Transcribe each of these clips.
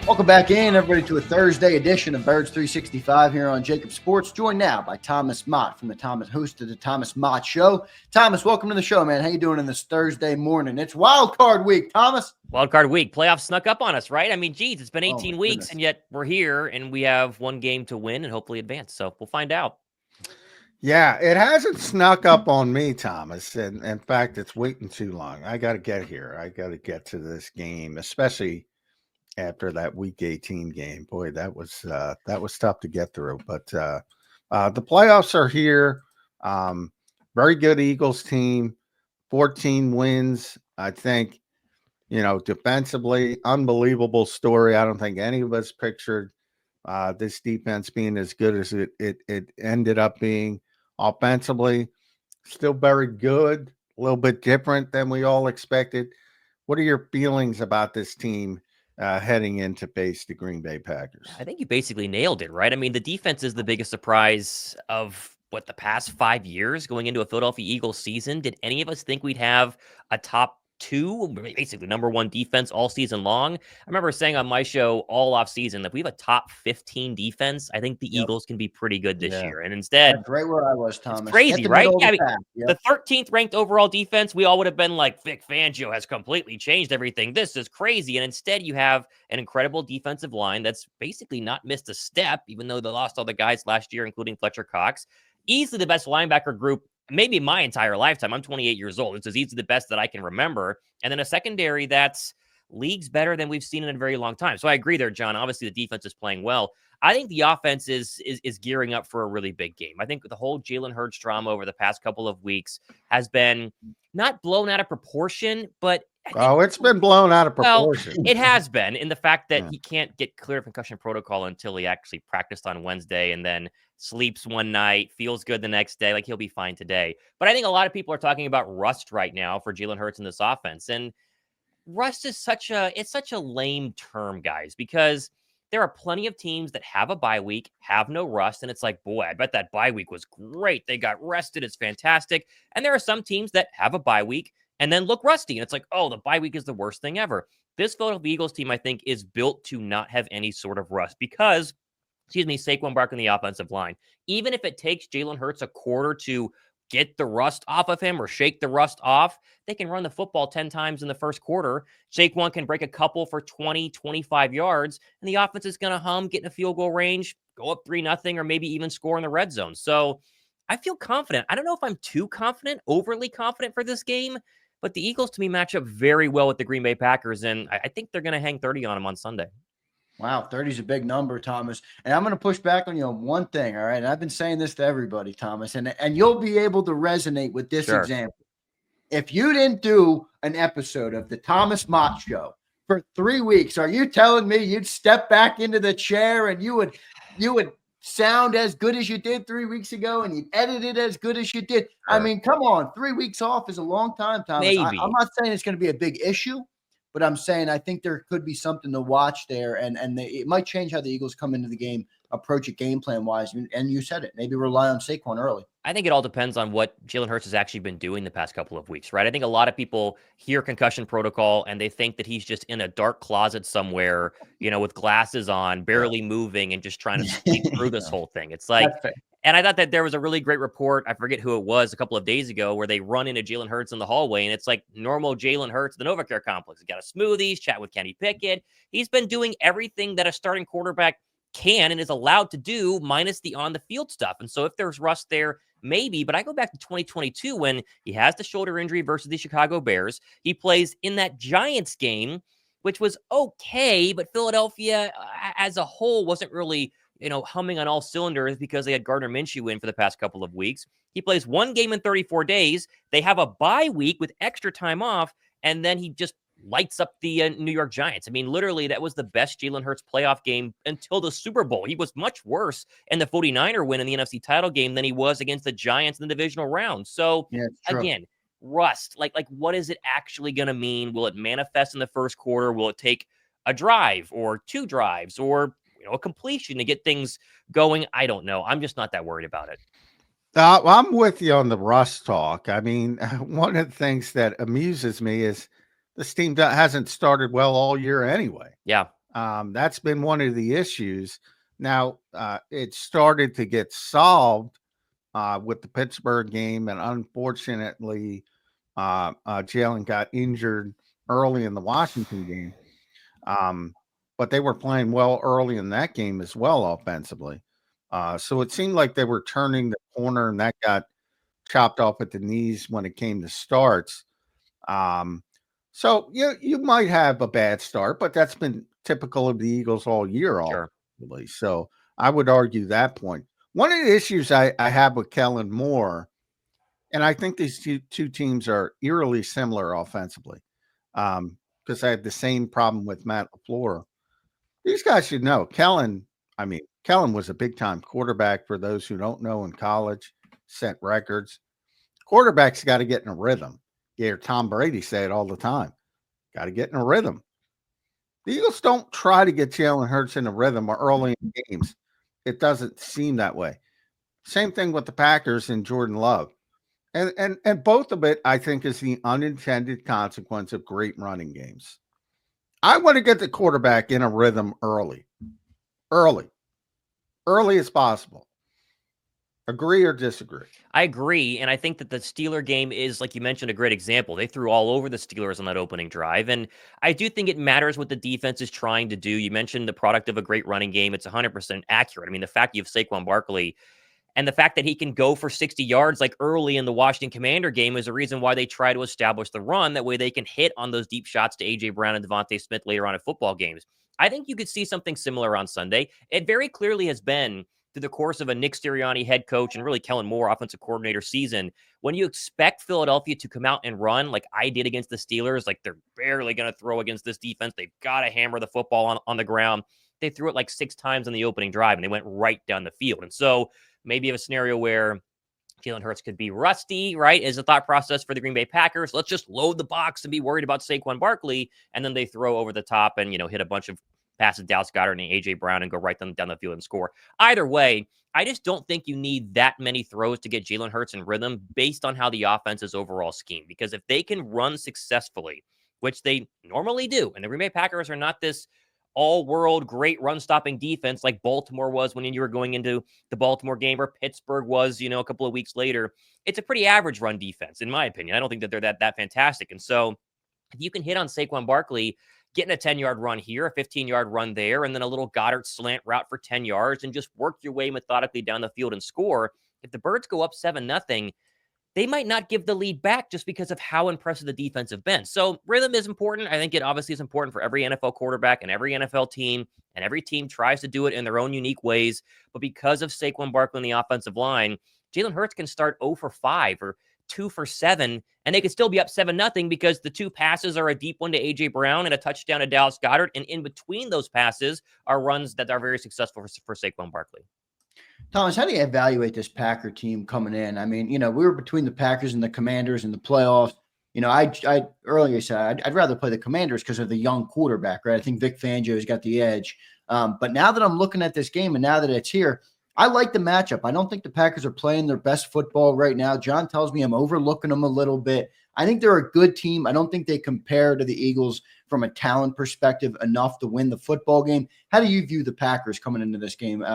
Welcome back in, everybody, to a Thursday edition of Birds 365 here on JAKIB Sports. Joined now by Thomas Mott from the host of the Thomas Mott Show. Thomas, welcome to the show, man. How you doing on this Thursday morning? It's wild card week, Thomas. Wild card week. Playoffs snuck up on us, right? I mean, geez, it's been 18 weeks, and yet we're here, and we have one game to win and hopefully advance. So we'll find out. Yeah, it hasn't snuck up on me, Thomas. And in fact, it's waiting too long. I got to get here. I got to get to this game, especially after that week 18 game. Boy, that was tough to get through. But the playoffs are here. Very good Eagles team, 14 wins. I think, defensively, unbelievable story. I don't think any of us pictured this defense being as good as it ended up being. Offensively, still very good, a little bit different than we all expected. What are your feelings about this team heading in to face the Green Bay Packers? I think you basically nailed it, right? I mean, the defense is the biggest surprise of the past 5 years going into a Philadelphia Eagles season. Did any of us think we'd have a top two, basically number one defense all season long? I remember saying on my show all off season that if we have a top 15 defense, I think the Eagles can be pretty good this year. And instead, that's right where I was, Thomas. It's crazy, right? Yeah, the 13th ranked overall defense, we all would have been like, Vic Fangio has completely changed everything. This is crazy. And instead, you have an incredible defensive line that's basically not missed a step, even though they lost all the guys last year, including Fletcher Cox. Easily the best linebacker group maybe my entire lifetime. I'm 28 years old. It's as easy the best that I can remember. And then a secondary that's leagues better than we've seen in a very long time. So I agree there, John. Obviously, the defense is playing well. I think the offense is gearing up for a really big game. I think the whole Jalen Hurts drama over the past couple of weeks has been not blown out of proportion, but it's been blown out of proportion. Well, it has been in the fact that he can't get clear of concussion protocol until he actually practiced on Wednesday and then sleeps one night, feels good the next day. Like, he'll be fine today. But I think a lot of people are talking about rust right now for Jalen Hurts in this offense. And rust is such a lame term, guys, because there are plenty of teams that have a bye week, have no rust, and it's like, boy, I bet that bye week was great. They got rested. It's fantastic. And there are some teams that have a bye week and then look rusty. And it's like, oh, the bye week is the worst thing ever. This Philadelphia Eagles team, I think, is built to not have any sort of rust because, Saquon Barkley in the offensive line, even if it takes Jalen Hurts a quarter to get the rust off of him or shake the rust off, they can run the football 10 times in the first quarter. Saquon can break a couple for 20, 25 yards, and the offense is going to hum, get in a field goal range, go up 3-0, or maybe even score in the red zone. So I feel confident. I don't know if I'm too confident, overly confident for this game, but the Eagles, to me, match up very well with the Green Bay Packers, and I think they're going to hang 30 on them on Sunday. Wow, 30 is a big number, Thomas. And I'm going to push back on you on one thing, all right? And I've been saying this to everybody, Thomas, and you'll be able to resonate with this example. If you didn't do an episode of the Thomas Mott Show for 3 weeks, are you telling me you'd step back into the chair and you would sound as good as you did 3 weeks ago and you'd edit it as good as you did? Sure. I mean, come on, 3 weeks off is a long time, Thomas. Maybe. I'm not saying it's going to be a big issue, but I'm saying I think there could be something to watch there, and it might change how the Eagles come into the game, approach it game plan wise. And you said it, maybe rely on Saquon early. I think it all depends on what Jalen Hurts has actually been doing the past couple of weeks, right? I think a lot of people hear concussion protocol and they think that he's just in a dark closet somewhere, with glasses on, barely moving, and just trying to sleep through this whole thing. It's like, and I thought that there was a really great report, I forget who it was, a couple of days ago, where they run into Jalen Hurts in the hallway, and it's like normal Jalen Hurts, the NovaCare complex. He's got a smoothie, chat with Kenny Pickett. He's been doing everything that a starting quarterback can and is allowed to do, minus the on-the-field stuff. And so if there's rust there, maybe. But I go back to 2022 when he has the shoulder injury versus the Chicago Bears. He plays in that Giants game, which was okay, but Philadelphia as a whole wasn't really humming on all cylinders because they had Gardner Minshew in for the past couple of weeks. He plays one game in 34 days. They have a bye week with extra time off, and then he just lights up the New York Giants. I mean, literally, that was the best Jalen Hurts playoff game until the Super Bowl. He was much worse in the 49er win in the NFC title game than he was against the Giants in the divisional round. So, again, rust, like what is it actually going to mean? Will it manifest in the first quarter? Will it take a drive or two drives or a completion to get things going? I don't know. I'm just not that worried about it. I'm with you on the rust talk. I mean, one of the things that amuses me is this team hasn't started well all year anyway. Yeah. That's been one of the issues. Now, it started to get solved with the Pittsburgh game, and unfortunately, Jalen got injured early in the Washington game. But they were playing well early in that game as well offensively. So it seemed like they were turning the corner, and that got chopped off at the knees when it came to starts. So you might have a bad start, but that's been typical of the Eagles all year, Sure. offensively. So I would argue that point. One of the issues I have with Kellen Moore, and I think these two teams are eerily similar offensively, because I have the same problem with Matt LaFleur. These guys should know Kellen. I mean, Kellen was a big time quarterback. For those who don't know, in college, set records. Quarterbacks got to get in a rhythm. You hear Tom Brady say it all the time. Got to get in a rhythm. The Eagles don't try to get Jalen Hurts in a rhythm early in games. It doesn't seem that way. Same thing with the Packers and Jordan Love. And both of it, I think, is the unintended consequence of great running games. I want to get the quarterback in a rhythm early as possible. Agree or disagree? I agree, and I think that the Steeler game is, like you mentioned, a great example. They threw all over the Steelers on that opening drive, and I do think it matters what the defense is trying to do. You mentioned the product of a great running game. It's 100% accurate. I mean, the fact you have Saquon Barkley and the fact that he can go for 60 yards like early in the Washington Commander game is a reason why they try to establish the run. That way they can hit on those deep shots to A.J. Brown and Devontae Smith later on in football games. I think you could see something similar on Sunday. It very clearly has been through the course of a Nick Sirianni head coach and really Kellen Moore offensive coordinator season, when you expect Philadelphia to come out and run like I did against the Steelers, like they're barely going to throw against this defense. They've got to hammer the football on the ground. They threw it like 6 times on the opening drive, and they went right down the field. And so maybe you have a scenario where Jalen Hurts could be rusty, right? Is a thought process for the Green Bay Packers. Let's just load the box and be worried about Saquon Barkley. And then they throw over the top and, hit a bunch of passes, Dallas Goedert and A.J. Brown, and go right down the field and score. Either way, I just don't think you need that many throws to get Jalen Hurts in rhythm based on how the offense's overall scheme. Because if they can run successfully, which they normally do, and the Green Bay Packers are not this all-world great run-stopping defense like Baltimore was when you were going into the Baltimore game, or Pittsburgh was, a couple of weeks later. It's a pretty average run defense, in my opinion. I don't think that they're that fantastic. And so if you can hit on Saquon Barkley, getting a 10-yard run here, a 15-yard run there, and then a little Goddard slant route for 10 yards and just work your way methodically down the field and score, if the Birds go up 7-0, they might not give the lead back just because of how impressive the defense have been. So rhythm is important. I think it obviously is important for every NFL quarterback and every NFL team, and every team tries to do it in their own unique ways. But because of Saquon Barkley on the offensive line, Jalen Hurts can start 0 for 5 or 2 for 7, and they could still be up 7-0 because the 2 passes are a deep one to A.J. Brown and a touchdown to Dallas Goedert. And in between those passes are runs that are very successful for Saquon Barkley. Thomas, how do you evaluate this Packer team coming in? I mean, we were between the Packers and the Commanders in the playoffs. I earlier said I'd rather play the Commanders because of the young quarterback, right? I think Vic Fangio's got the edge. But now that I'm looking at this game and now that it's here, I like the matchup. I don't think the Packers are playing their best football right now. John tells me I'm overlooking them a little bit. I think they're a good team. I don't think they compare to the Eagles from a talent perspective enough to win the football game. How do you view the Packers coming into this game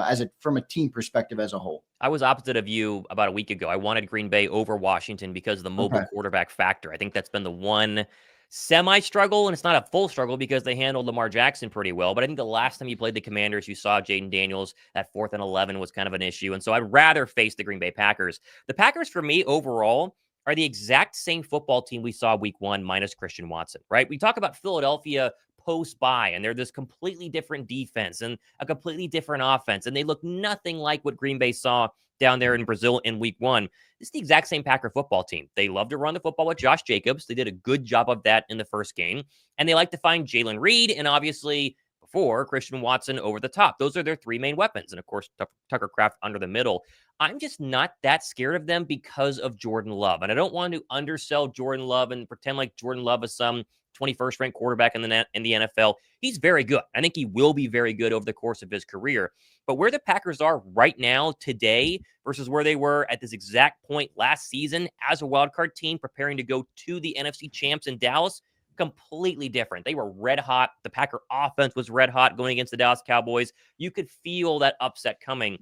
from a team perspective as a whole? I was opposite of you about a week ago. I wanted Green Bay over Washington because of the mobile quarterback factor. I think that's been the one semi-struggle, and it's not a full struggle because they handled Lamar Jackson pretty well. But I think the last time you played the Commanders, you saw Jaden Daniels at 4th and 11 was kind of an issue. And so I'd rather face the Green Bay Packers. The Packers, for me, overall, are the exact same football team we saw week 1 minus Christian Watson, right? We talk about Philadelphia post-bye, and they're this completely different defense and a completely different offense, and they look nothing like what Green Bay saw down there in Brazil in week 1. This is the exact same Packer football team. They love to run the football with Josh Jacobs. They did a good job of that in the first game, and they like to find Jalen Reed and obviously before Christian Watson over the top. Those are their 3 main weapons, and of course Tucker Kraft under the middle. I'm just not that scared of them because of Jordan Love. And I don't want to undersell Jordan Love and pretend like Jordan Love is some 21st ranked quarterback in the NFL. He's very good. I think he will be very good over the course of his career. But where the Packers are right now today versus where they were at this exact point last season as a wildcard team preparing to go to the NFC champs in Dallas, completely different. They were red hot. The Packer offense was red hot going against the Dallas Cowboys. You could feel that upset coming.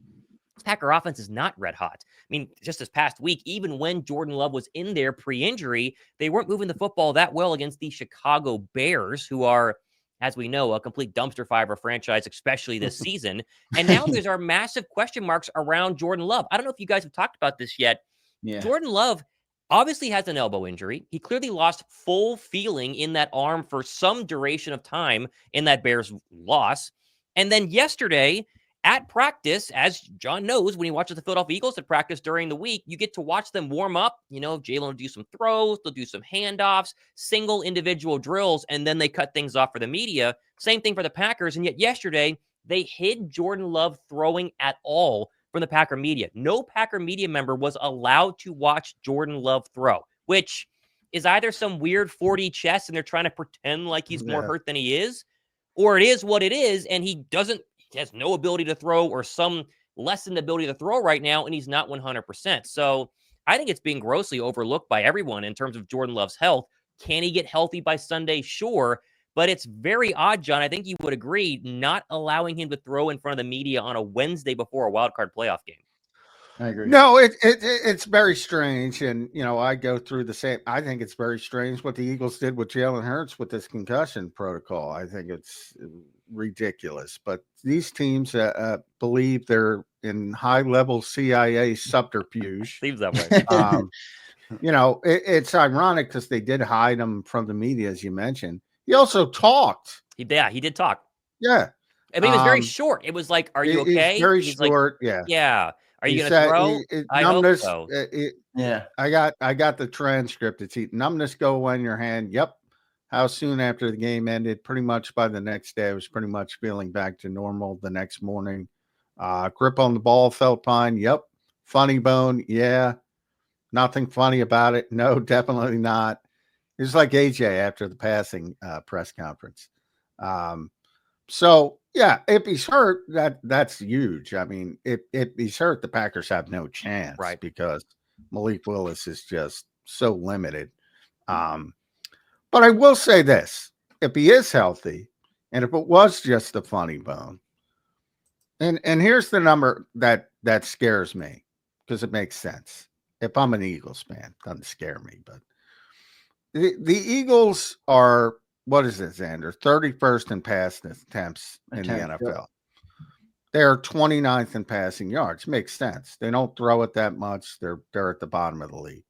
Packer offense is not red hot. I mean, just this past week, even when Jordan Love was in there pre-injury, they weren't moving the football that well against the Chicago Bears, who are, as we know, a complete dumpster fire of a franchise, especially this season. And now there's our massive question marks around Jordan Love. I don't know if you guys have talked about this yet. Yeah. Jordan Love obviously has an elbow injury. He clearly lost full feeling in that arm for some duration of time in that Bears loss. And then yesterday at practice, as John knows, when he watches the Philadelphia Eagles at practice during the week, you get to watch them warm up. You know, Jalen will do some throws, they'll do some handoffs, single individual drills, and then they cut things off for the media. Same thing for the Packers. And yet yesterday, they hid Jordan Love throwing at all from the Packer media. No Packer media member was allowed to watch Jordan Love throw, which is either some weird 4D chess and they're trying to pretend like he's more hurt than he is, or it is what it is, and he has no ability to throw or some lessened ability to throw right now, and he's not 100%. So I think it's being grossly overlooked by everyone in terms of Jordan Love's health. Can he get healthy by Sunday? Sure. But it's very odd, John. I think you would agree, not allowing him to throw in front of the media on a Wednesday before a wild card playoff game. I agree. No, it's very strange. And, you know, I go through the same. I think it's very strange what the Eagles did with Jalen Hurts with this concussion protocol. I think it's ridiculous. But these teams believe they're in high-level CIA subterfuge. Seems that way. You know, it's ironic because they did hide him from the media, as you mentioned. He also talked. He did talk. Yeah. I mean, it was very short. It was like, are you okay? He's very He's short. Like, yeah. Yeah. Are you going to throw? I hope so. Yeah. I got the transcript. It's numbness go away in your hand. Yep. How soon after the game ended? Pretty much by the next day, I was pretty much feeling back to normal the next morning. Grip on the ball felt fine. Yep. Funny bone. Yeah. Nothing funny about it. No, definitely not. It was like AJ after the passing press conference. So yeah, if he's hurt, that's huge. I mean, if he's hurt, the Packers have no chance, right? Because Malik Willis is just so limited. But I will say this: if he is healthy, and if it was just a funny bone, and here's the number that scares me because it makes sense. If I'm an Eagles fan, it doesn't scare me, but the Eagles are, what is it, Zander? 31st in pass attempts in the NFL. Yep. They're 29th in passing yards. Makes sense. They don't throw it that much. They're at the bottom of the league.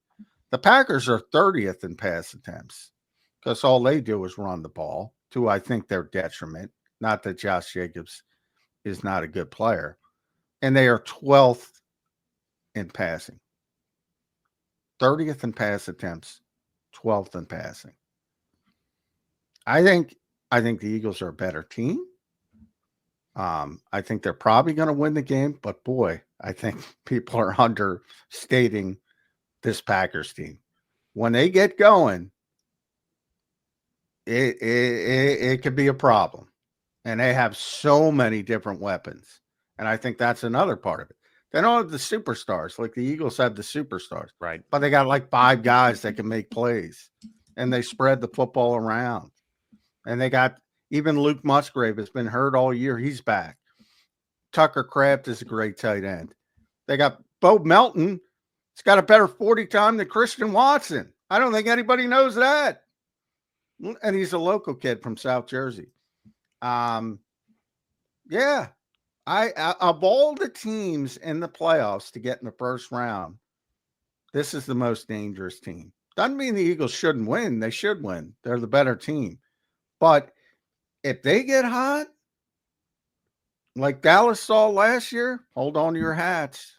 The Packers are 30th in pass attempts because all they do is run the ball, to I think their detriment. Not that Josh Jacobs is not a good player. And they are 12th in passing. 30th in pass attempts, 12th in passing. I think the Eagles are a better team. I think they're probably going to win the game, but boy, I think people are understating this Packers team. When they get going, it could be a problem. And they have so many different weapons. And I think that's another part of it. They don't have the superstars like the Eagles have the superstars. Right. But they got like 5 guys that can make plays. And they spread the football around. And they got even Luke Musgrave has been hurt all year. He's back. Tucker Kraft is a great tight end. They got Bo Melton. He's got a better 40 time than Christian Watson. I don't think anybody knows that. And he's a local kid from South Jersey. Yeah. I of all the teams in the playoffs to get in the first round, this is the most dangerous team. Doesn't mean the Eagles shouldn't win. They should win. They're the better team. But if they get hot, like Dallas saw last year, hold on to your hats.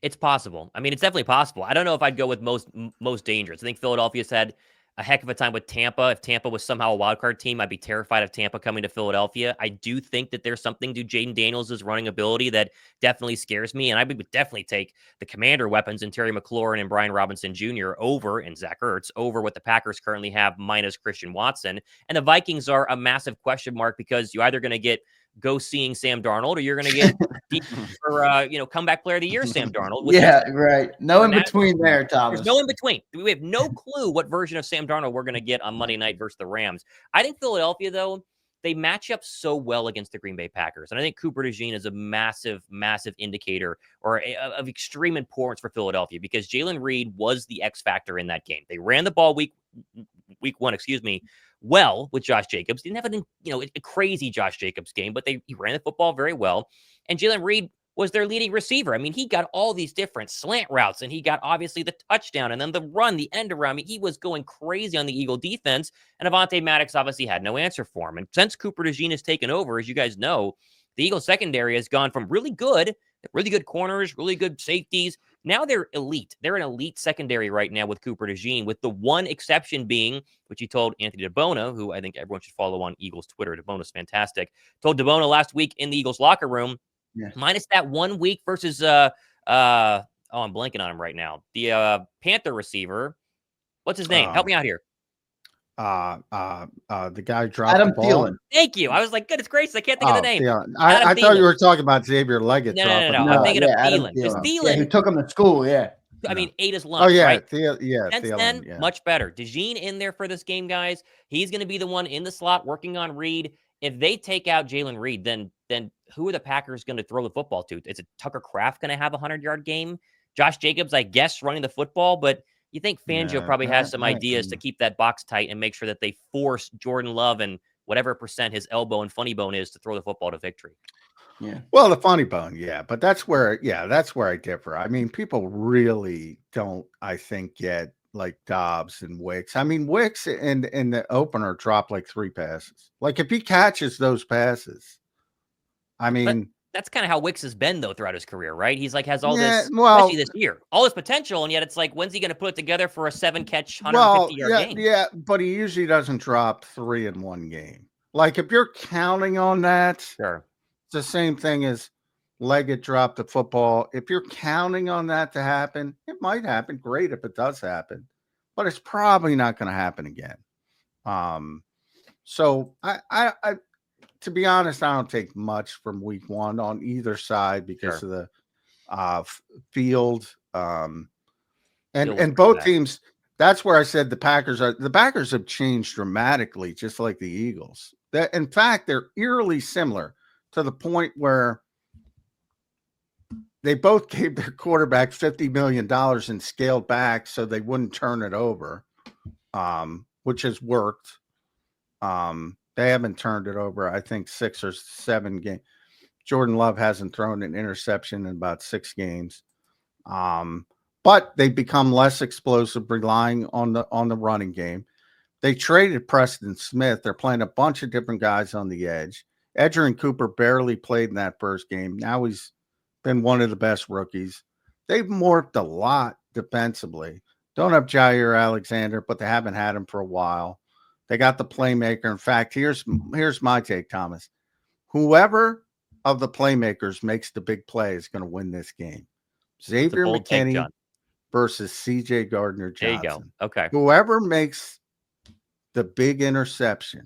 It's possible. I mean, it's definitely possible. I don't know if I'd go with most dangerous. I think Philadelphia's had a heck of a time with Tampa. If Tampa was somehow a wildcard team, I'd be terrified of Tampa coming to Philadelphia. I do think that there's something to Jaden Daniels' running ability that definitely scares me. And I would definitely take the commander weapons in Terry McLaurin and Brian Robinson Jr. over, and Zach Ertz over what the Packers currently have minus Christian Watson. And the Vikings are a massive question mark because you're either going to get go seeing Sam Darnold, or you're going to get for comeback player of the year Sam Darnold. Yeah, right. No in between there, Thomas. There's no in between. We have no clue what version of Sam Darnold we're going to get on Monday night versus the Rams. I think Philadelphia, though, they match up so well against the Green Bay Packers. And I think Cooper DeJean is a massive, massive indicator of extreme importance for Philadelphia because Jalen Reed was the X factor in that game. They ran the ball week one, well with Josh Jacobs. Didn't have a crazy Josh Jacobs game, but he ran the football very well. And Jalen Reed was their leading receiver. I mean, he got all these different slant routes, and he got obviously the touchdown, and then the run, the end around. I mean, he was going crazy on the Eagle defense, and Avonte Maddox obviously had no answer for him. And since Cooper DeJean has taken over, as you guys know, the Eagle secondary has gone from really good corners, really good safeties. Now they're elite. They're an elite secondary right now with Cooper DeJean, with the one exception being, which he told Anthony DeBona, who I think everyone should follow on Eagles Twitter. DeBona's fantastic. Told DeBona last week in the Eagles locker room, minus that 1 week versus I'm blanking on him right now. The Panther receiver. What's his name? Help me out here. The guy dropped Adam the ball. Thielen. Thank you. I was like, goodness gracious, I can't think of the name. I thought you were talking about Xavier Leggett. No. I'm thinking of Thielen. Because Thielen, who took him to school, I mean, ate his lunch. Oh yeah, right? Since then, much better. DeJean in there for this game, guys. He's going to be the one in the slot working on Reed. If they take out Jalen Reed, then who are the Packers going to throw the football to? Is it Tucker Kraft going to have a 100-yard game? Josh Jacobs, I guess, running the football, but you think Fangio probably has some ideas to keep that box tight and make sure that they force Jordan Love and whatever percent his elbow and funny bone is to throw the football to victory. Yeah. Well, the funny bone, but that's where I differ. I mean, people really don't, I think, get like Dobbs and Wicks. I mean, Wicks in the opener dropped like 3 passes. Like if he catches those passes, I mean, that's kind of how Wicks has been though throughout his career, right? He's like has all this, especially this year, all this potential, and yet it's like, when's he going to put it together for a 7-catch, 150-yard game? Yeah, but he usually doesn't drop 3 in one game. Like if you're counting on that, sure. It's the same thing as Leggett dropped the football. If you're counting on that to happen, it might happen. Great if it does happen, but it's probably not going to happen again. So I to be honest, I don't take much from week 1 on either side because of the field. And both teams, that's where I said the Packers have changed dramatically, just like the Eagles. That in fact, they're eerily similar to the point where they both gave their quarterback $50 million and scaled back so they wouldn't turn it over, which has worked. They haven't turned it over, I think, 6 or 7 games. Jordan Love hasn't thrown an interception in about 6 games. But they've become less explosive, relying on the running game. They traded Preston Smith. They're playing a bunch of different guys on the edge. Edgerrin Cooper barely played in that first game. Now he's been one of the best rookies. They've morphed a lot defensively. Don't have Jair Alexander, but they haven't had him for a while. They got the playmaker. In fact, here's my take, Thomas. Whoever of the playmakers makes the big play is going to win this game. Xavier McKinney versus CJ Gardner-Johnson. There you go. Okay. Whoever makes the big interception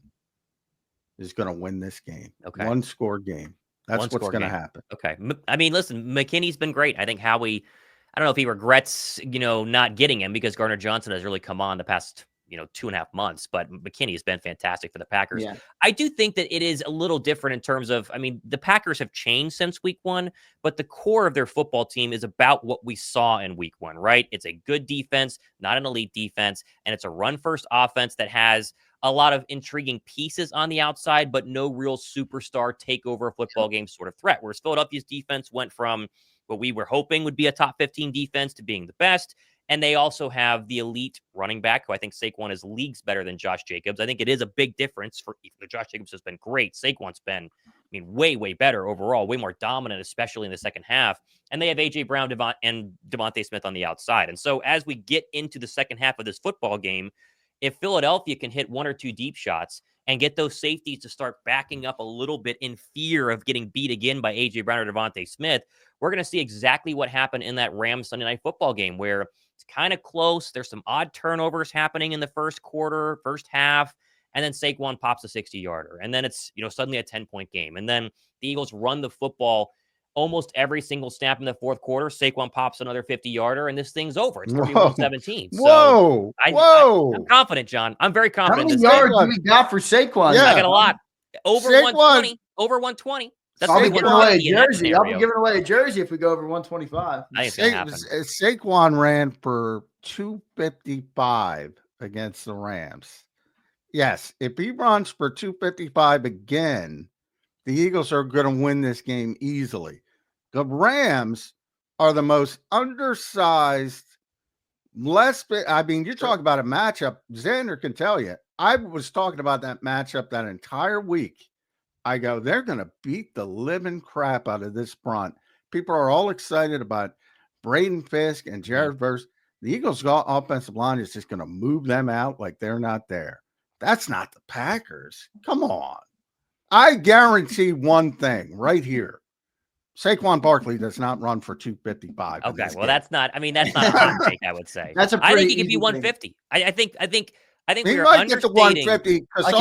is going to win this game. Okay. 1-score game. That's what's going to happen. Okay. I mean, listen, McKinney's been great. I think Howie, I don't know if he regrets, not getting him because Gardner-Johnson has really come on the past 2.5 months, but McKinney has been fantastic for the Packers. Yeah. I do think that it is a little different in terms of, I mean, the Packers have changed since week 1, but the core of their football team is about what we saw in week 1, right? It's a good defense, not an elite defense, and it's a run-first offense that has a lot of intriguing pieces on the outside, but no real superstar takeover football game sort of threat, whereas Philadelphia's defense went from what we were hoping would be a top 15 defense to being the best. And they also have the elite running back, who I think Saquon is leagues better than Josh Jacobs. I think it is a big difference for Josh Jacobs has been great. Saquon's been, way, way better overall, way more dominant, especially in the second half. And they have A.J. Brown and Devontae Smith on the outside. And so as we get into the second half of this football game, if Philadelphia can hit 1 or 2 deep shots and get those safeties to start backing up a little bit in fear of getting beat again by A.J. Brown or Devontae Smith, we're going to see exactly what happened in that Rams Sunday Night Football game where it's kind of close. There's some odd turnovers happening in the first quarter, first half, and then Saquon pops a 60-yarder, and then it's, suddenly a 10-point game. And then the Eagles run the football almost every single snap in the fourth quarter. Saquon pops another 50-yarder, and this thing's over. It's 31-17. Whoa. So I'm confident, John. I'm very confident. How many yards do we got for Saquon? Yeah. I got a lot. Over Saquon, 120. Over 120. That's I'll be giving away a jersey. I'll be giving giving away a jersey if we go over 125. I think it's going to happen. Saquon ran for 255 against the Rams. Yes, if he runs for 255 again, the Eagles are going to win this game easily. The Rams are the most undersized, you talk about a matchup. Zander can tell you. I was talking about that matchup that entire week. I go, they're going to beat the living crap out of this front. People are all excited about Braden Fisk and Jared Verse. The Eagles' offensive line is just going to move them out like they're not there. That's not the Packers. Come on. I guarantee one thing right here. Saquon Barkley does not run for 255. Okay, well, that's not a hot take, I would say. That's I think he could be 150. I think he we are might get to understating. 150 because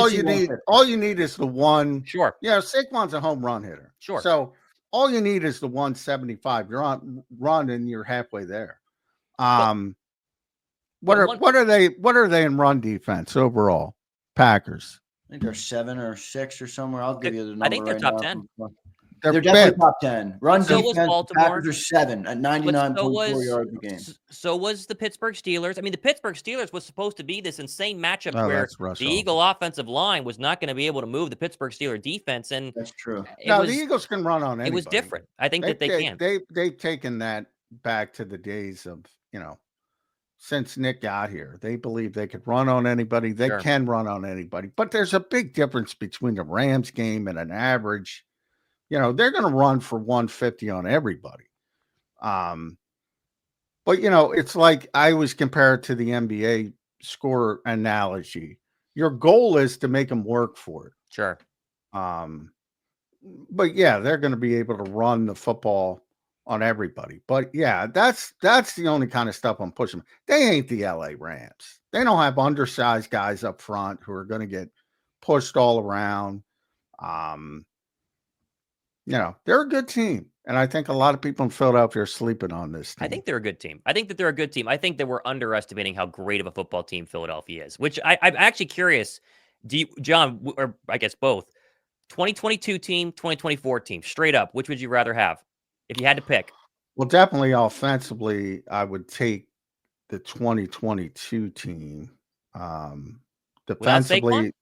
all you need is the one. Sure. Yeah, Saquon's a home run hitter. Sure. So all you need is the 175. You're on run and you're halfway there. What are they in run defense overall? Packers. I think they're 7 or 6 or somewhere. I'll give you the number. I think they're right top now. 10. They're definitely top 10. Run So defense, was Baltimore. Packers are 7 at 99.4 yards a game. So was the Pittsburgh Steelers. I mean, the Pittsburgh Steelers was supposed to be this insane matchup where the Eagle offensive line was not going to be able to move the Pittsburgh Steelers defense. And that's true. The Eagles can run on anybody. It was different. I think that they can. They've taken that back to the days of, since Nick got here. They believe they could run on anybody. They can run on anybody. But there's a big difference between the Rams game and an average. They're going to run for 150 on everybody. But, it's like I always compare it to the NBA score analogy. Your goal is to make them work for it. Sure. But, yeah, they're going to be able to run the football on everybody. But, yeah, that's the only kind of stuff I'm pushing. They ain't the LA Rams. They don't have undersized guys up front who are going to get pushed all around. They're a good team. And I think a lot of people in Philadelphia are sleeping on this team. I think they're a good team. I think that they're a good team. I think that we're underestimating how great of a football team Philadelphia is, which I'm actually curious. John, or I guess both, 2022 team, 2024 team, straight up, which would you rather have if you had to pick? Well, definitely offensively, I would take the 2022 team. Defensively,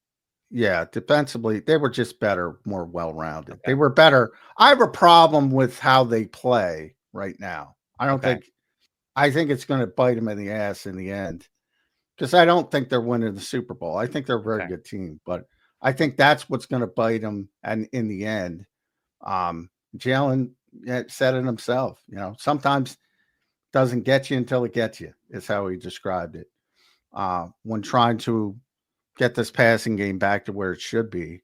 defensively, they were just better, more well-rounded. Okay. They were better. I have a problem with how they play right now. I think it's going to bite them in the ass in the end because I don't think they're winning the Super Bowl. I think they're a very good team, but I think that's what's going to bite them. And in the end, Jalen said it himself, sometimes doesn't get you until it gets you is how he described it. When trying to get this passing game back to where it should be.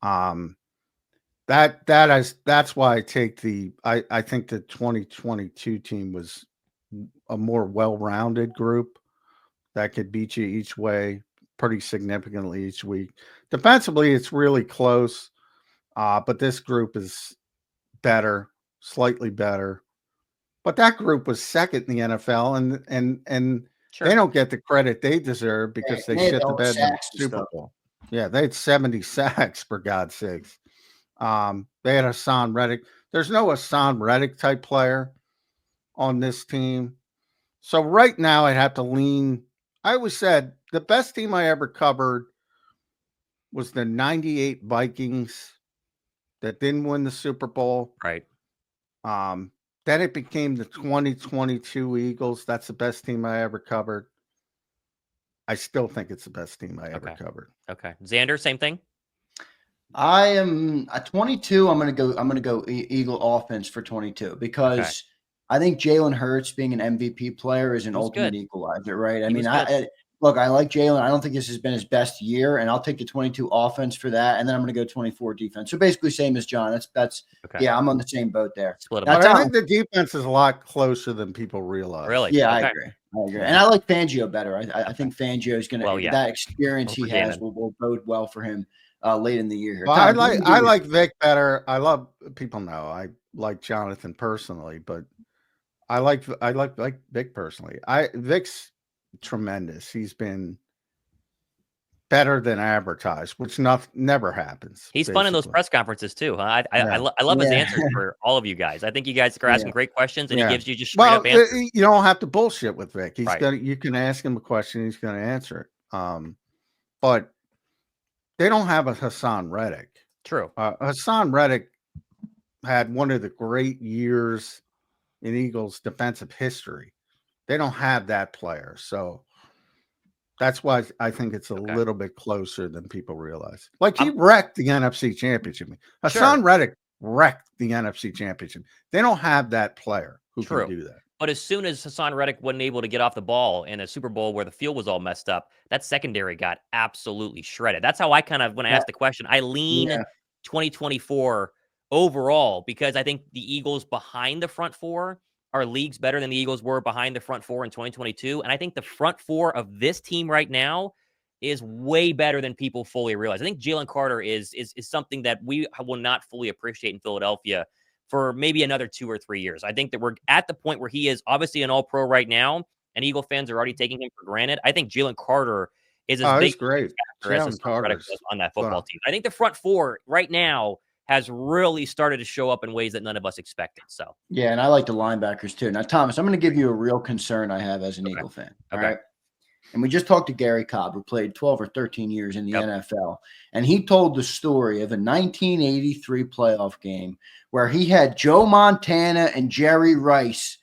That's why I take I think the 2022 team was a more well-rounded group that could beat you each way pretty significantly each week. Defensively, it's really close. But this group is better, slightly better. But that group was second in the NFL and sure. They don't get the credit they deserve because they shit the bed in the Super Bowl. Yeah, they had 70 sacks, for God's sakes. They had Hassan Reddick. There's no Hassan Reddick type player on this team. So right now I'd have to lean. I always said the best team I ever covered was the 98 Vikings that didn't win the Super Bowl. Right. Then it became the 2022 Eagles. That's the best team I ever covered. I still think it's the best team I ever covered. Okay. Zander, same thing? I am at 22. I'm going to go Eagle offense for 22 because I think Jalen Hurts being an MVP player is an ultimate equalizer, right? Look, I like Jalen. I don't think this has been his best year, and I'll take the 22 offense for that, and then I'm going to go 24 defense. So basically, same as John. That's yeah. I'm on the same boat there. I think the defense is a lot closer than people realize. Really? Yeah, I agree. I agree. And I like Fangio better. I think Fangio is going to, Well, yeah. that experience he For has Gannon. will bode well for him late in the year here. Well, Tom, I like Vic better. I love, people know I like Jonathan personally, but I like Vic personally. Vic's tremendous. He's been better than advertised, which never happens. He's fun in those basically. press conferences too. Huh? I Yeah. love his Yeah. answers for all of you guys. I think you guys are asking great questions, and he gives you just straight up answers. You don't have to bullshit with Vic. He's Right. you can ask him a question, he's going to answer it. But they don't have a Hassan Reddick. True. Hassan Reddick had one of the great years in Eagles defensive history. They don't have that player. So that's why I think it's a little bit closer than people realize. Like he wrecked the NFC Championship. Hassan Reddick wrecked the NFC Championship. They don't have that player who can do that. But as soon as Hassan Reddick wasn't able to get off the ball in a Super Bowl where the field was all messed up, that secondary got absolutely shredded. That's how I kind of, when I asked the question, I lean 2024 overall because I think the Eagles behind the front four are leagues better than the Eagles were behind the front four in 2022. And I think the front four of this team right now is way better than people fully realize. I think Jalen Carter is something that we will not fully appreciate in Philadelphia for maybe another 2 or 3 years. I think that we're at the point where he is obviously an all-pro right now, and Eagle fans are already taking him for granted. I think Jalen Carter is as big great as on that football team. I think the front four right now has really started to show up in ways that none of us expected. So yeah, and I like the linebackers too. Now, Thomas, I'm going to give you a real concern I have as an Eagle fan. All right. And we just talked to Gary Cobb, who played 12 or 13 years in the NFL. And he told the story of a 1983 playoff game where he had Joe Montana and Jerry Rice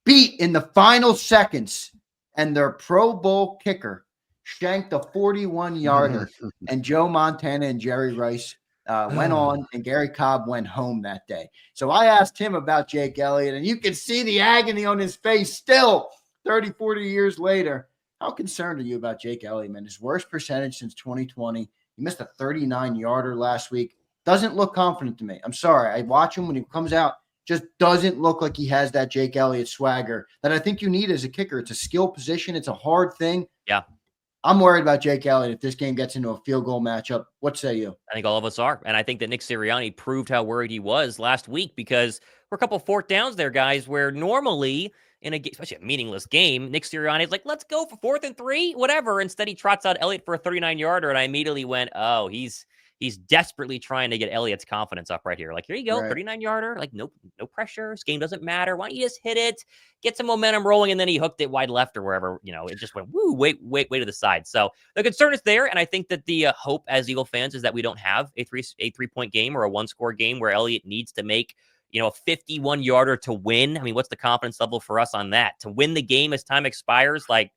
beat in the final seconds, and their Pro Bowl kicker shanked a 41-yarder, and Joe Montana and Jerry Rice went on, and Gary Cobb went home that day. So I asked him about Jake Elliott, and you can see the agony on his face still 30, 40 years later. How concerned are you about Jake Elliott, man? His worst percentage since 2020. He missed a 39-yarder last week. Doesn't look confident to me. I'm sorry. I watch him when he comes out. Just doesn't look like he has that Jake Elliott swagger that I think you need as a kicker. It's a skill position. It's a hard thing. Yeah. I'm worried about Jake Elliott if this game gets into a field goal matchup. What say you? I think all of us are. And I think that Nick Sirianni proved how worried he was last week because we're a couple of fourth downs there, guys, where normally – in a game, especially a meaningless game, Nick Sirianni is like, let's go for 4th and 3, whatever. Instead, he trots out Elliott for a 39-yarder, and I immediately went, oh, he's desperately trying to get Elliott's confidence up right here. Like, here you go, 39-yarder. Like, no pressure. This game doesn't matter. Why don't you just hit it, get some momentum rolling, and then he hooked it wide left or wherever. You know, it just went way to the side. So the concern is there, and I think that the hope as Eagle fans is that we don't have a three-point game or a one-score game where Elliott needs to make a 51-yarder to win. I mean, what's the confidence level for us on that? To win the game as time expires, like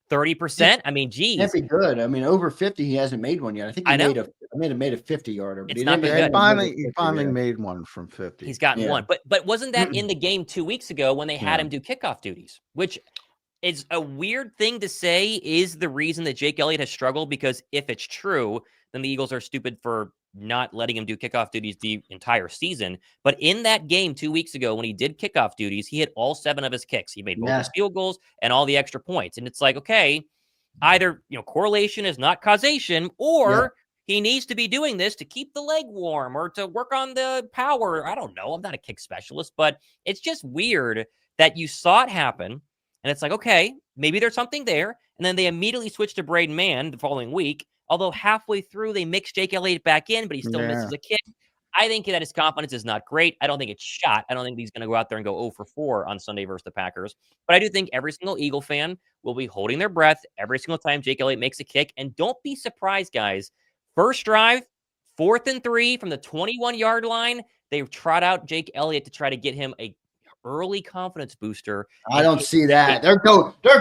30%? I mean, geez. Can't be good. I mean, over 50, he hasn't made one yet. I think he made a 50-yarder. It's not been good. He finally made one from 50. He's gotten one. But wasn't that in the game 2 weeks ago when they had him do kickoff duties, which is a weird thing to say is the reason that Jake Elliott has struggled, because if it's true, then the Eagles are stupid for not letting him do kickoff duties the entire season. But in that game 2 weeks ago, when he did kickoff duties, he hit all 7 of his kicks. He made both his field goals and all the extra points. And it's like, okay, either, correlation is not causation, or he needs to be doing this to keep the leg warm or to work on the power. I don't know. I'm not a kick specialist, but it's just weird that you saw it happen. And it's like, okay, maybe there's something there. And then they immediately switched to Braden Mann the following week. Although halfway through, they mix Jake Elliott back in, but he still misses a kick. I think that his confidence is not great. I don't think it's shot. I don't think he's going to go out there and go 0 for 4 on Sunday versus the Packers. But I do think every single Eagle fan will be holding their breath every single time Jake Elliott makes a kick. And don't be surprised, guys. First drive, 4th and 3 from the 21-yard line. They trot out Jake Elliott to try to get him a early confidence booster. I don't see that. They're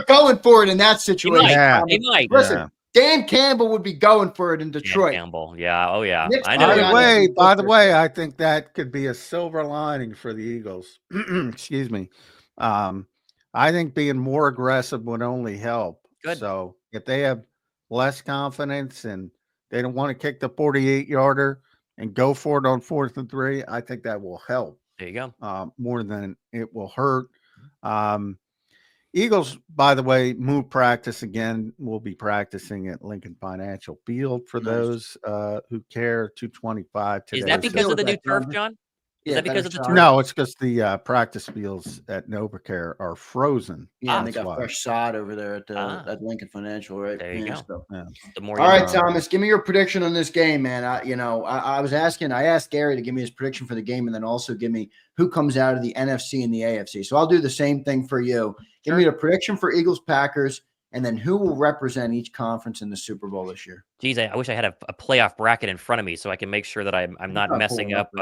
going for it in that situation. They might. Listen. Dan Campbell would be going for it in Detroit. Dan Campbell, yeah, oh yeah. By the way, I think that could be a silver lining for the Eagles. Excuse me. I think being more aggressive would only help. Good. So if they have less confidence and they don't want to kick the 48-yarder and go for it on 4th and 3, I think that will help. There you go. More than it will hurt. Eagles, by the way, move practice again. We'll be practicing at Lincoln Financial Field for those who care. 225 today. Is that because of the new turf, John? Is that because of the turf? No, it's because the practice fields at NovaCare are frozen. Yeah, and they got fresh sod over there at Lincoln Financial, right? There you go. So, yeah. The more all right, Thomas, give me your prediction on this game, man. I asked Gary to give me his prediction for the game and then also give me who comes out of the NFC and the AFC. So I'll do the same thing for you. Give me the prediction for Eagles, Packers, and then who will represent each conference in the Super Bowl this year. Geez, I wish I had a playoff bracket in front of me so I can make sure that I'm not messing up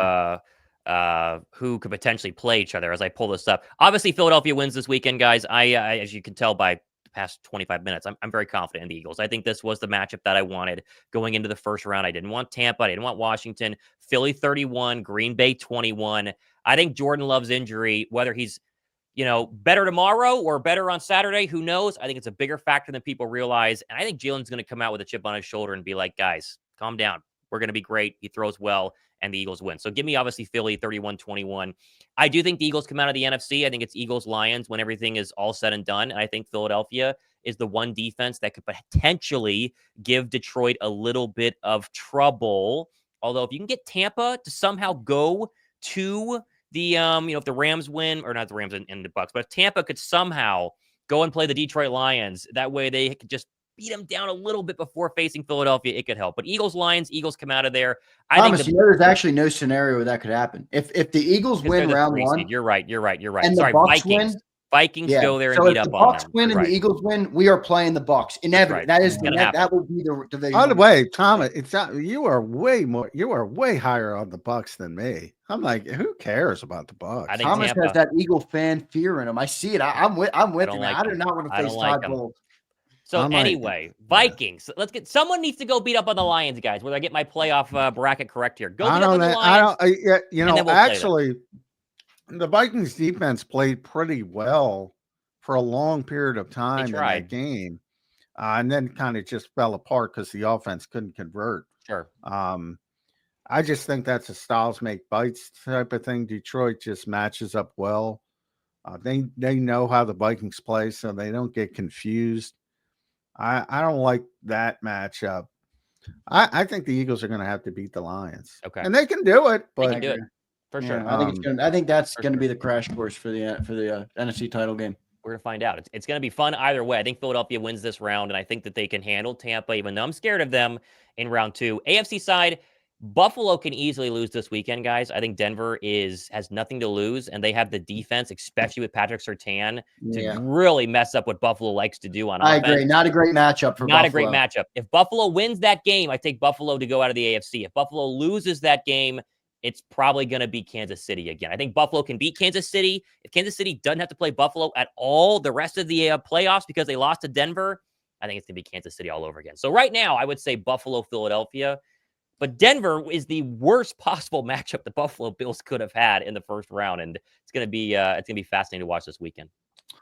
who could potentially play each other as I pull this up. Obviously, Philadelphia wins this weekend, guys. I as you can tell by the past 25 minutes, I'm very confident in the Eagles. I think this was the matchup that I wanted going into the first round. I didn't want Tampa. I didn't want Washington. Philly 31, Green Bay 21. I think Jordan Love's injury, whether he's better tomorrow or better on Saturday, who knows? I think it's a bigger factor than people realize. And I think Jalen's going to come out with a chip on his shoulder and be like, guys, calm down. We're going to be great. He throws well, and the Eagles win. So give me, obviously, Philly 31-21. I do think the Eagles come out of the NFC. I think it's Eagles-Lions when everything is all said and done. And I think Philadelphia is the one defense that could potentially give Detroit a little bit of trouble. Although if you can get Tampa to somehow go to the, if the Rams win, or not the Rams and the Bucks, but if Tampa could somehow go and play the Detroit Lions, that way they could just beat them down a little bit before facing Philadelphia, it could help. But Eagles come out of there. Thomas, there's actually no scenario where that could happen. If the Eagles win round one, you're right. And the Bucks win, Vikings go there and beat up on them. So if the Bucks win and the Eagles win, we are playing the Bucks. Inevitably, that will be the division. By the way, Thomas, you are way higher on the Bucks than me. I'm like, who cares about the Bucks? Thomas has that Eagle fan fear in him. I see it. I'm with him. I do not want to face Todd Bowles. So anyway, Vikings. Let's get someone needs to go beat up on the Lions, guys. Whether I get my playoff bracket correct here, go beat up on the Lions. Actually, the Vikings defense played pretty well for a long period of time in that game, and then kind of just fell apart because the offense couldn't convert. Sure. I just think that's a styles make bites type of thing. Detroit just matches up well. They know how the Vikings play, so they don't get confused. I don't like that matchup. I think the Eagles are going to have to beat the Lions. Okay, and they can do it. But they can do it for sure. I think that's going to be the crash course for the NFC title game. We're going to find out. It's going to be fun either way. I think Philadelphia wins this round, and I think that they can handle Tampa, even though I'm scared of them in round 2. AFC side, Buffalo can easily lose this weekend, guys. I think Denver has nothing to lose, and they have the defense, especially with Patrick Surtain, to really mess up what Buffalo likes to do on offense. I agree. Not a great matchup for Buffalo. Not a great matchup. If Buffalo wins that game, I take Buffalo to go out of the AFC. If Buffalo loses that game, it's probably going to be Kansas City again. I think Buffalo can beat Kansas City. If Kansas City doesn't have to play Buffalo at all the rest of the playoffs because they lost to Denver, I think it's going to be Kansas City all over again. So right now, I would say Buffalo, Philadelphia. But Denver is the worst possible matchup the Buffalo Bills could have had in the first round, and it's going to be fascinating to watch this weekend.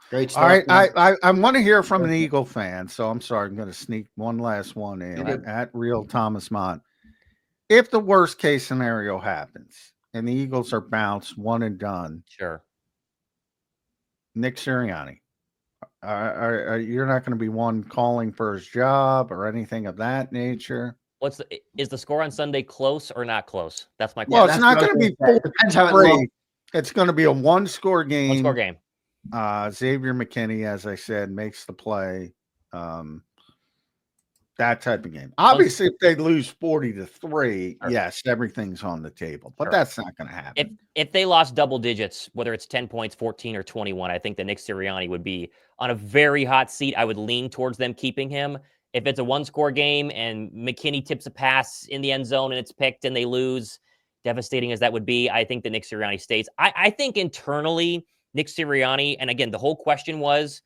Great stuff. All right, I want to hear from an Eagle fan, so I'm sorry, I'm going to sneak one last one in at Real Thomas Mott. If the worst case scenario happens and the Eagles are bounced, one and done, sure. Nick Sirianni, you're not going to be one calling for his job or anything of that nature. Is the score on Sunday close or not close? That's my question. Well, it's not going to be 4-3. It's going to be a one-score game. One-score game. Xavier McKinney, as I said, makes the play. That type of game. Obviously, if they lose 40-3, yes, everything's on the table. But that's not going to happen. If they lost double digits, whether it's 10 points, 14, or 21, I think that Nick Sirianni would be on a very hot seat. I would lean towards them keeping him. If it's a one-score game and McKinney tips a pass in the end zone and it's picked and they lose, devastating as that would be, I think that Nick Sirianni stays. I think internally, Nick Sirianni, and again, the whole question was,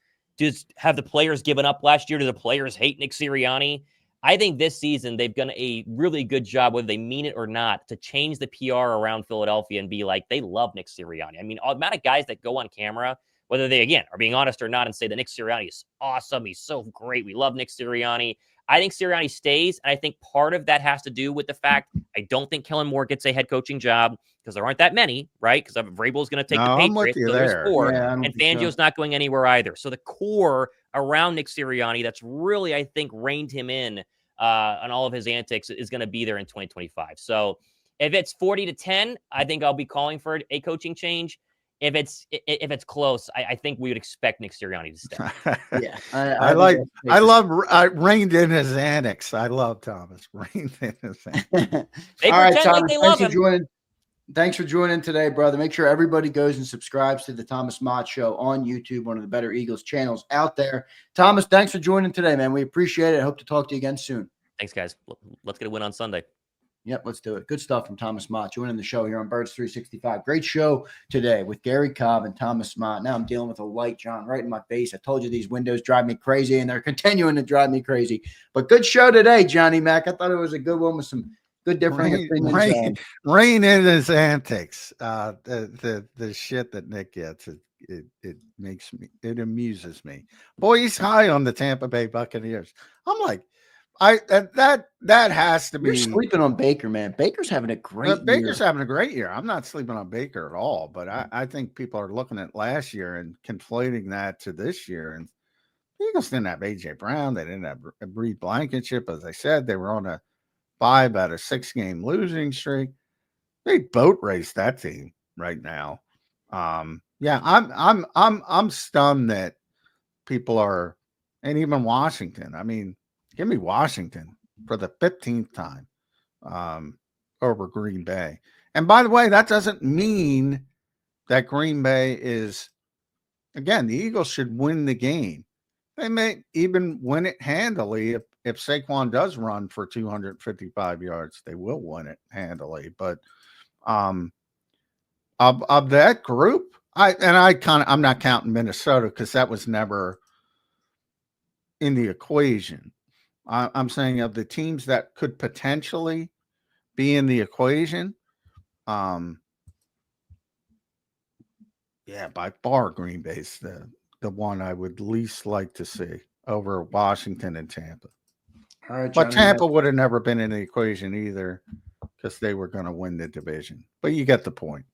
have the players given up last year? Do the players hate Nick Sirianni? I think this season they've done a really good job, whether they mean it or not, to change the PR around Philadelphia and be like, they love Nick Sirianni. I mean, the amount of guys that go on camera, whether they, again, are being honest or not and say that Nick Sirianni is awesome, he's so great, we love Nick Sirianni. I think Sirianni stays, and I think part of that has to do with the fact I don't think Kellen Moore gets a head coaching job because there aren't that many, right? Because Vrabel's going to take the I'm with Patriots, you so there's there. 4, Yeah, I don't and think so. Fangio's not going anywhere either. So the core around Nick Sirianni that's really, I think, reined him in on all of his antics is going to be there in 2025. So if it's 40-10, I think I'll be calling for a coaching change. If it's close, I think we would expect Nick Sirianni to stay. Yeah, I reined in his annex. I love Thomas. Reined in his annex. They All right, pretend like Thomas, they love him. Thanks for joining today, brother. Make sure everybody goes and subscribes to the Thomas Mott Show on YouTube, one of the better Eagles channels out there. Thomas, thanks for joining today, man. We appreciate it. I hope to talk to you again soon. Thanks, guys. Let's get a win on Sunday. Yep, let's do it. Good stuff from Thomas Mott joining the show here on Birds 365. Great show today with Gary Cobb and Thomas Mott. Now I'm dealing with a light, John, right in my face. I told you these windows drive me crazy, and they're continuing to drive me crazy. But good show today, Johnny Mac. I thought it was a good one with some good different opinions. Rein in his antics. The shit that Nick gets, it amuses me. Boy, he's high on the Tampa Bay Buccaneers. I'm like, that has to be. You're sleeping on Baker, man. Baker's having a great year. Baker's having a great year. I'm not sleeping on Baker at all, but I think people are looking at last year and conflating that to this year. And the Eagles didn't have AJ Brown. They didn't have Reed Blankenship. As I said, they were on a 5 out of 6 game losing streak. They boat race that team right now. Yeah, I'm stunned that people are, and even Washington. I mean, give me Washington for the 15th time over Green Bay. And by the way, that doesn't mean that Green Bay is, again, the Eagles should win the game. They may even win it handily if Saquon does run for 255 yards. They will win it handily. But of that group, I'm not counting Minnesota because that was never in the equation. I'm saying of the teams that could potentially be in the equation, yeah, by far Green Bay's the one I would least like to see over Washington and Tampa. All right, but Tampa would have never been in the equation either because they were going to win the division. But you get the point.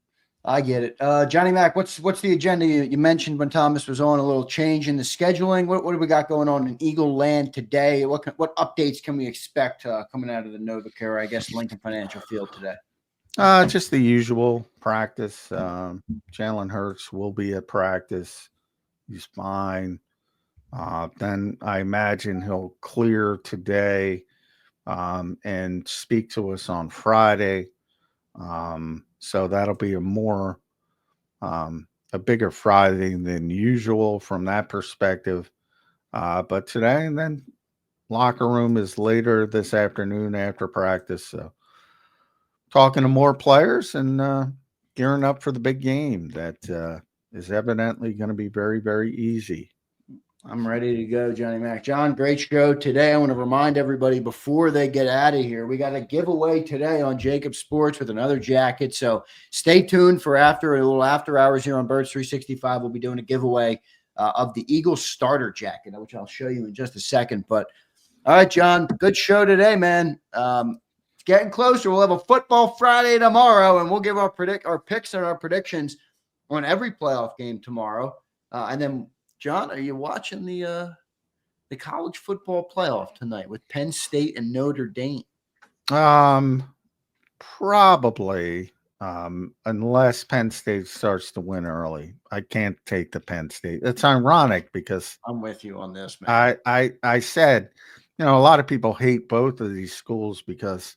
I get it. Johnny Mac, what's the agenda? You mentioned when Thomas was on a little change in the scheduling. What do we got going on in Eagle Land today? What updates can we expect coming out of the NovaCare, I guess, Lincoln Financial Field today? Just the usual practice. Jalen Hurts will be at practice. He's fine. Then I imagine he'll clear today and speak to us on Friday. So that'll be a bigger Friday than usual from that perspective. But today, and then locker room is later this afternoon after practice. So talking to more players and gearing up for the big game that is evidently going to be very, very easy. I'm ready to go, Johnny Mac. John, great show today. I want to remind everybody before they get out of here, we got a giveaway today on JAKIB Sports with another jacket. So stay tuned for a little after hours here on Birds 365. We'll be doing a giveaway of the Eagles starter jacket, which I'll show you in just a second. But all right, John, good show today, man. It's getting closer. We'll have a football Friday tomorrow, and we'll give our picks and our predictions on every playoff game tomorrow. And then, John, are you watching the college football playoff tonight with Penn State and Notre Dame? Probably, unless Penn State starts to win early. I can't take the Penn State. It's ironic because I'm with you on this, man. I said, a lot of people hate both of these schools because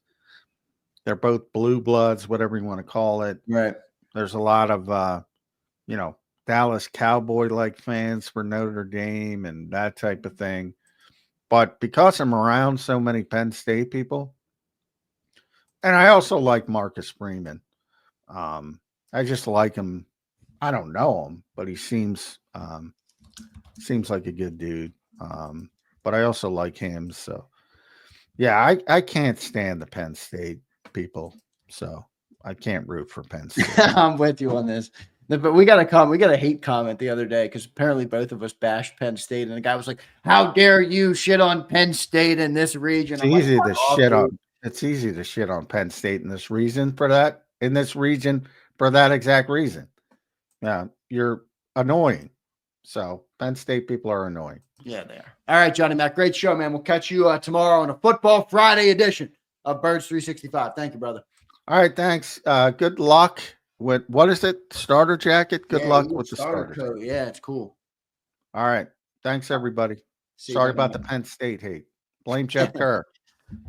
they're both blue bloods, whatever you want to call it. Right. There's a lot of, Dallas Cowboy-like fans for Notre Dame and that type of thing. But because I'm around so many Penn State people, and I also like Marcus Freeman. I just like him. I don't know him, but he seems like a good dude. But I also like him. So, yeah, I can't stand the Penn State people. So I can't root for Penn State. I'm with you on this. But we got a hate comment the other day because apparently both of us bashed Penn State, and the guy was like, "How dare you shit on Penn State in this region?" It's easy to shit on. It's easy to shit on Penn State in this region for that exact reason. Yeah, you're annoying. So Penn State people are annoying. Yeah, they are. All right, Johnny Mac, great show, man. We'll catch you tomorrow on a Football Friday edition of Birds 365. Thank you, brother. All right, thanks. Good luck with what is it? Starter jacket. Good luck with the starter code. Yeah, it's cool. All right, thanks everybody. Sorry about the Penn State hate. Blame Jeff Kerr.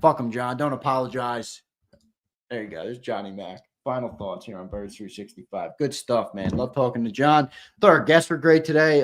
Fuck him, John. Don't apologize. There you go. There's Johnny Mac. Final thoughts here on Birds 365. Good stuff, man. Love talking to John. Thought our guests were great today.